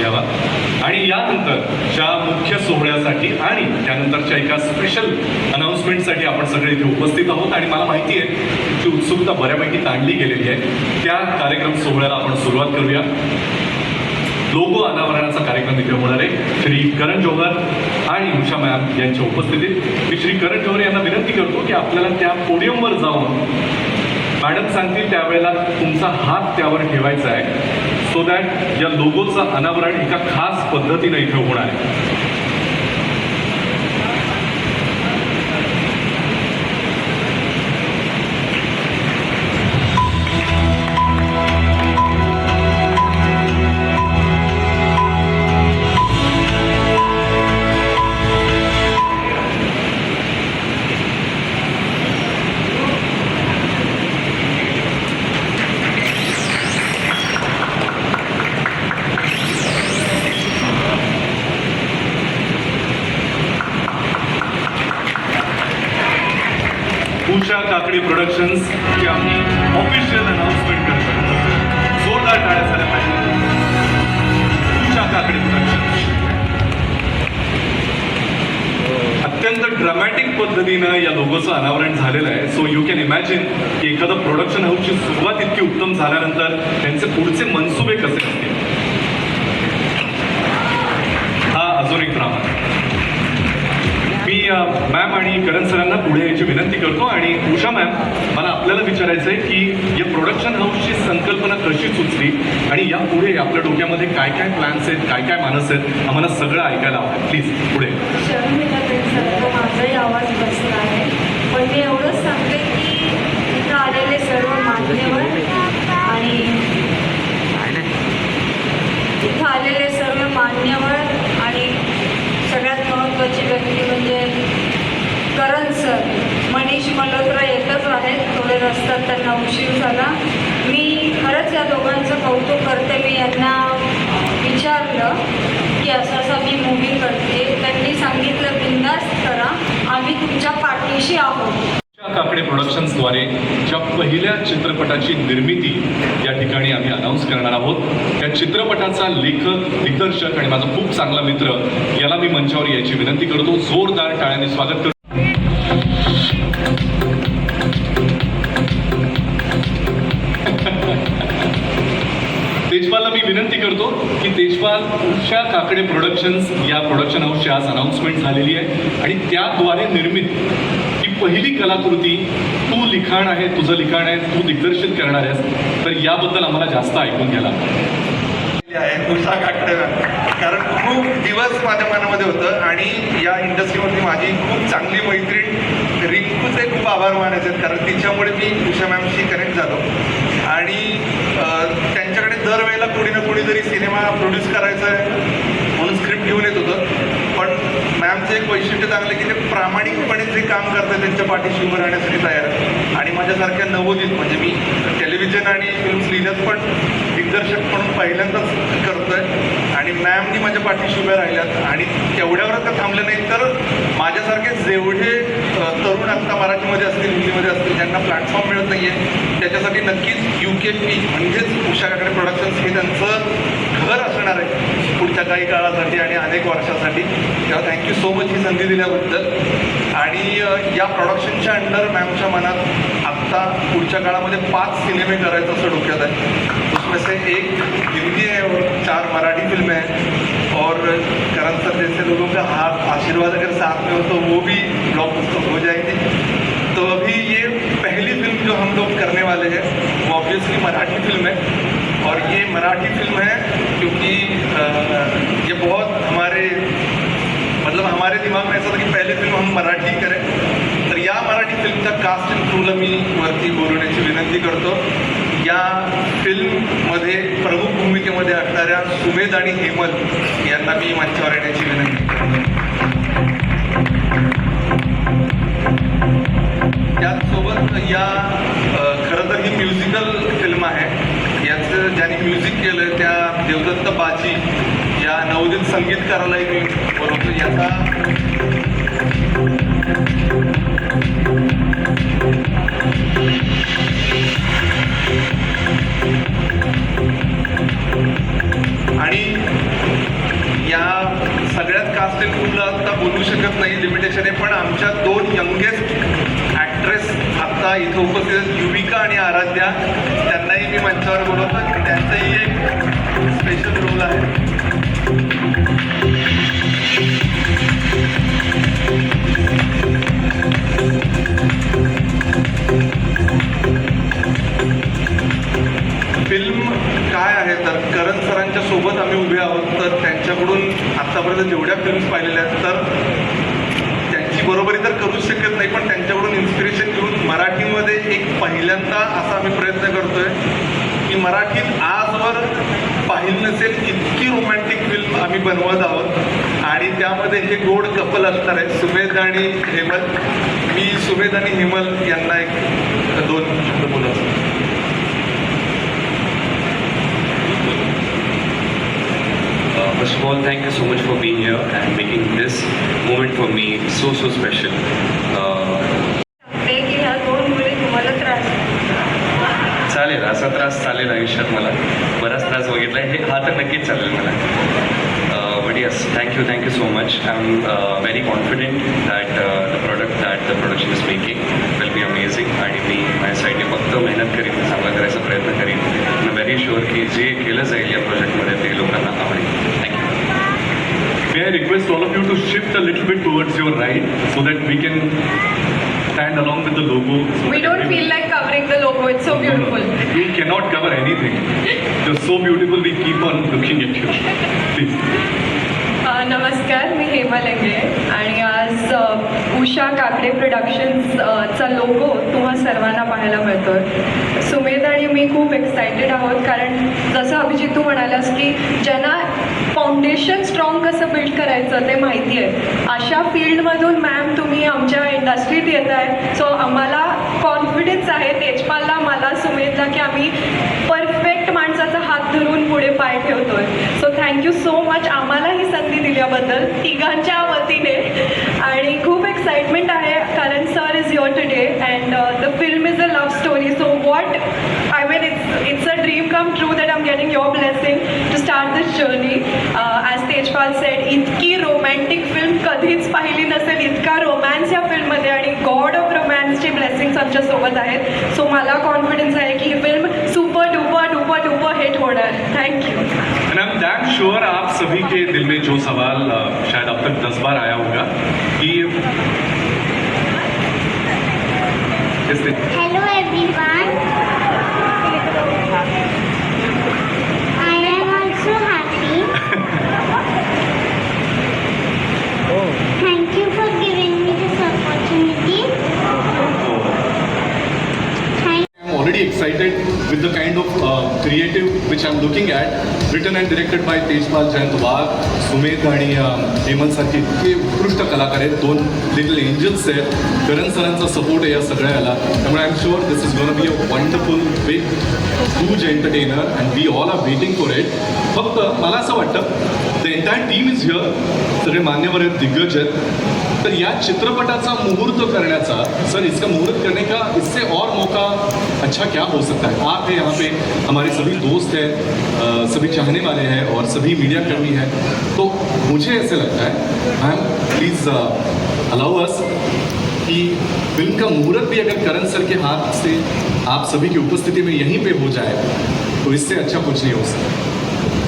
घ्यावा आणि यानंतरच्या मुख्य सोहळ्यासाठी आणि त्यानंतरच्या एका स्पेशल अनाउन्समेंटसाठी आपण सगळे इथे उपस्थित आहोत आणि मला माहिती आहे की उत्सुकता बऱ्यापैकी ताणली गेलेली आहे. त्या कार्यक्रम सोहळ्याला आपण सुरुवात करूया. लोगो अनावरणाचा कार्यक्रम इथे होणार आहे. श्री करण जोहर आणि उषा मॅम यांच्या उपस्थितीत मी श्री करण जोहर यांना विनंती करतो की आपल्याला त्या पोडियमवर जाऊन मॅडम सांगतील त्यावेळेला तुमचा हात त्यावर ठेवायचा आहे सो दॅट या लोगोचं अनावरण एका खास पद्धतीने इथे होणार आहे. उषा काकडे प्रोडक्शन्स ची आम्ही ऑफिशियल अनाउन्समेंट करतो. जोरदार टाळ्या झाल्या पाहिजे. उषा काकडे प्रोडक्शन्स अत्यंत ड्रामॅटिक पद्धतीनं या लोगोचं अनावरण झालेलं आहे. सो यू कॅन इमॅजिन की एखादं प्रोडक्शन हाऊसची सुरुवात इतकी उत्तम झाल्यानंतर त्यांचे पुढचे मनसुबे कसे असतील. हा अजून एक ड्रामा. मी मॅम आणि करण सरांना पुढे यायची विनंती करतो आणि उषा मॅम मला आपल्याला विचारायचं आहे की या प्रोडक्शन हाऊसची संकल्पना कशी सुचली आणि या पुढे आपल्या डोक्यामध्ये काय काय प्लॅन्स आहेत, काय काय मानस आहेत, आम्हाला सगळं ऐकायला आवडेल. प्लीज पुढे. माझाही आवाज बसला आहे पण मी एवढंच सांगते की इथं आलेले सर्व मान्यवर आणि इथं आलेले सर्व मान्यवर आणि सगळ्यात महत्त्वाची व्यक्ती म्हणजे करण सर. मनीष मल्होत्रा येतच आहेत, थोडे रस्त्यात त्यांना उशीर झाला. मी खरंच या दोघांचं कौतुक करते. मी यांना विचारलं की असं मी मूव्ही करते. त्यांनी सांगितलं बिंदास्त करा, आम्ही तुमच्या पाठीशी आहोत. काकडे प्रोडक्शन्सद्वारे ज्या पहिल्या चित्रपटाची निर्मिती या ठिकाणी आम्ही अनाऊन्स करणार आहोत त्या चित्रपटाचा लेखक, दिग्दर्शक आणि माझा खूप चांगला मित्र याला मी मंचावर यायची विनंती करतो. जोरदार टाळ्यांनी स्वागत करतो. तेजपालला मी विनंती करतो की तेजपाल, उषा काकडे प्रोडक्शन्स या प्रोडक्शन हाऊसची आज अनाऊन्समेंट झालेली आहे आणि त्याद्वारे निर्मित पहिली कलाकृती तू लिखाण आहे, तुझं लिखाण आहे, तू दिग्दर्शित करणार आहेस, तर याबद्दल आम्हाला जास्त ऐकून घ्यायला आहे उषा काकडे. कारण खूप दिवस माझ्या मनामध्ये होतं आणि या इंडस्ट्रीमध्ये माझी खूप चांगली मैत्रीण रिंकूचे खूप आभार मानायचे आहेत कारण तिच्यामुळे मी उषा मॅमशी कनेक्ट झालो आणि त्यांच्याकडे दरवेळेला कोणी ना कोणीतरी सिनेमा प्रोड्यूस करायचा आहे म्हणून स्क्रिप्ट घेऊन येत होतं. पण मॅमचं एक वैशिष्ट्य चांगलं की ते प्रामाणिकपणे जे काम करतात त्यांच्या पाठीशी उभं राहण्यासाठी तयार आहे आणि माझ्यासारख्या नवोदित म्हणजे मी टेलिव्हिजन आणि फिल्म्स लिहिण्यात पण दिग्दर्शक म्हणून पहिल्यांदाच करतोय आणि मॅमनी माझ्या पाठीशी उभ्या राहिल्यात आणि तेवढ्यावरच का थांबले नाही तर माझ्यासारखे जेवढे तरुण आत्ता मराठीमध्ये असतील, हिंदीमध्ये असतील ज्यांना प्लॅटफॉर्म मिळत नाही आहे त्याच्यासाठी नक्कीच UKP म्हणजेच उषा काकडे प्रोडक्शन्स हे त्यांचं घर असणार आहे पुढच्या काही काळासाठी आणि अनेक वर्षासाठी. तेव्हा थँक्यू सो मच ही संधी दिल्याबद्दल. आणि या प्रोडक्शनच्या अंडर मॅमच्या मनात आत्ता पुढच्या काळामध्ये 5 सिनेमे करायचं असं डोक्यात आहे. उसमें से एक हिंदी है और 4 मराठी फिल्में हैं और करण सर जैसे लोगों का हाथ आशीर्वाद अगर साथ में हो तो वो भी ब्लॉकबस्टर हो जाएंगे. तो अभी ये पहली फिल्म जो हम लोग करने वाले हैं वो ऑब्वियसली मराठी फिल्म है और ये मराठी फिल्म है क्योंकि ये बहुत हमारे दिमाग में ऐसा था कि पहली फिल्म हम मराठी करें. तर या मराठी फिल्मचा कास्ट अँड क्रूला मी वरती बोलवण्याची विनंती करतो. या फिल्ममध्ये प्रमुख भूमिकेमध्ये असणाऱ्या सुमेध आणि हेमल यांना मी मंचावर येण्याची विनंती करतो. त्याचसोबत या खरं तर ही म्युझिकल फिल्म आहे. याचं ज्यांनी म्युझिक केलं त्या देवदत्त बाजी या नवोदित संगीतकारालाही मी बोलवतो. याचा आणि कास्ट खूपला आता बोलू शकत नाही, लिमिटेशन आहे, पण आमच्या 2 यंगेस्ट ॲक्ट्रेस आत्ता इथं उपस्थित आहेत, युविका आणि आराध्या. त्यांनाही मी मंचावर बोलवतो. त्यांचाही एक स्पेशल रोल आहे. फिल्म काय आहे तर करण सरांच्या सोबत आम्ही उभे आहोत. तर त्यांच्याकडून आत्तापर्यंत जेवढ्या फिल्म्स पाहिलेल्या आहेत तर त्यांची बरोबरी तर करूच शकत नाही, पण त्यांच्याकडून इन्स्पिरेशन घेऊन मराठीमध्ये एक पहिल्यांदा असा आम्ही प्रयत्न करतोय की मराठीत आजवर पाहिलं नसेल इतकी रोमॅन्टिक फिल्म आम्ही बनवत आहोत. आणि त्यामध्ये हे गोड कपल असणार आहे, सुमेध आणि हेमल. मी सुमेध आणि हेमल यांना एक 2 शब्द बोलतो. First of all, thank you so much for being here and making this moment for me so special. ते की ह्या 2 मुली तुम्हाला त्रास चालेल, असा त्रास चालेल आयुष्यात. मला बराच त्रास बघितला आहे, हा तर नक्कीच चालेल मला. But yes, thank you so much. I am very confident that the product that the production is making will be amazing. आणि मी माझ्या साईडने फक्त मेहनत करीन, चांगला करायचा प्रयत्न करीन. आय एम व्हेरी शुअर की जे केलं जाईल या प्रोजेक्टमध्ये ते लोकांना आवडेल. Thank you. May I request all of you to shift a little bit towards your right so that we can stand along with the logo. We don't feel like covering the logo. It's so beautiful. You cannot cover anything. You're so beautiful, we keep on looking at you. Please. नमस्कार, मी हेमा लेंगळे आणि आज Usha Kakade प्रोडक्शन्सचा logo तुम्हा सर्वांना पाहायला मिळतोय. सुमेध आणि मी खूप excited आहोत, कारण जसं अभिजित तू म्हणालास की ज्यांना फाउंडेशन स्ट्रॉंग कसं बिल्ड करायचं ते माहिती आहे, अशा फील्डमधून मॅम तुम्ही आमच्या इंडस्ट्रीत येत आहे. सो आम्हाला कॉन्फिडन्स आहे, तेजपालला, मला, सुमेधला, की आम्ही परफेक्ट माणसाचा हात धरून पुढे पाय ठेवतोय. सो थँक्यू सो मच आम्हाला ही संधी दिल्याबद्दल तिघांच्या वतीने. आणि खूप एक्साइटमेंट आहे कारण sir is your today and the film is a love story. So what I mean it's a dream come true that I am getting your blessing to start this journey. As Tejpal said, इतकी romantic film कधीच पाहिली नसेल, इतका romance या फिल्ममध्ये आणि God of रोमॅन्सचे blessings आमच्यासोबत आहेत. सो मला कॉन्फिडन्स आहे की ही film super duper duper duper hit होणार. Thank you. And I'm damn sure आप सभी के दिल में जो सवाल शायद अब तक 10 बार आया होगा कि Hello everyone. I am also happy. Thank you for giving me this opportunity. I'm already excited with the kind of creative which I'm looking at, written and directed by Tejpal Jayant Wagh, Sumedh आणि हेमल सारखे इतके उत्कृष्ट कलाकार आहेत, 2 little angels आहेत. करण सरांचा support आहे या सगळ्याला. त्यामुळे I am sure this is gonna be a wonderful big huge entertainer and we all are waiting for it. फक्त मला असं वाटतं the entire team is here, सगळे मान्यवर आहेत, दिग्गज आहेत. तर या चित्रपटाचा मुहूर्त करण्याचा, सर इसका मुहूर्त करने का इससे और मौका अच्छा क्या हो सकता है. आप हैं यहाँ पे, हमारे सभी दोस्त हैं, सभी चाहने वाले हैं और सभी मीडिया कर्मी हैं. तो मुझे ऐसे लगता है, मैम प्लीज़ अलाउ अस कि फिल्म का मुहूर्त भी अगर करण सर के हाथ से आप सभी की उपस्थिति में यहीं पे हो जाए तो इससे अच्छा कुछ नहीं हो सकता.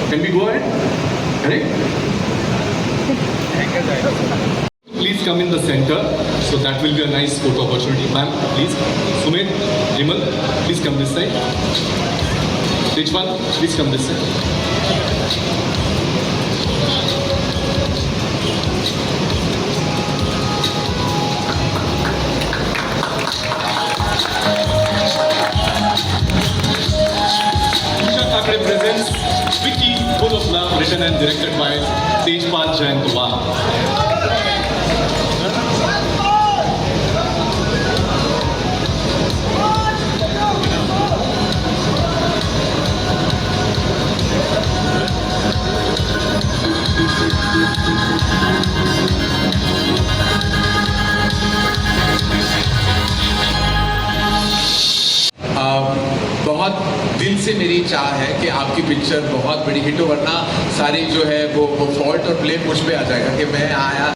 Can we go ahead? Correct? Please come in the center, so that will be a nice photo opportunity. Ma'am, please. Sumit, Himal, please come this side. Tejpal, please come this side. Usha Kakade presents Vicky, Full of Love, written and directed by Tejpal Jayant Wagh. बहुत दिल से मेरी चाह है कि आपकी picture बहुत बड़ी hit हो, Verna सारी जो है वो फॉल्ट और ब्लेम मुझ पे आ जाएगा कि मैं आया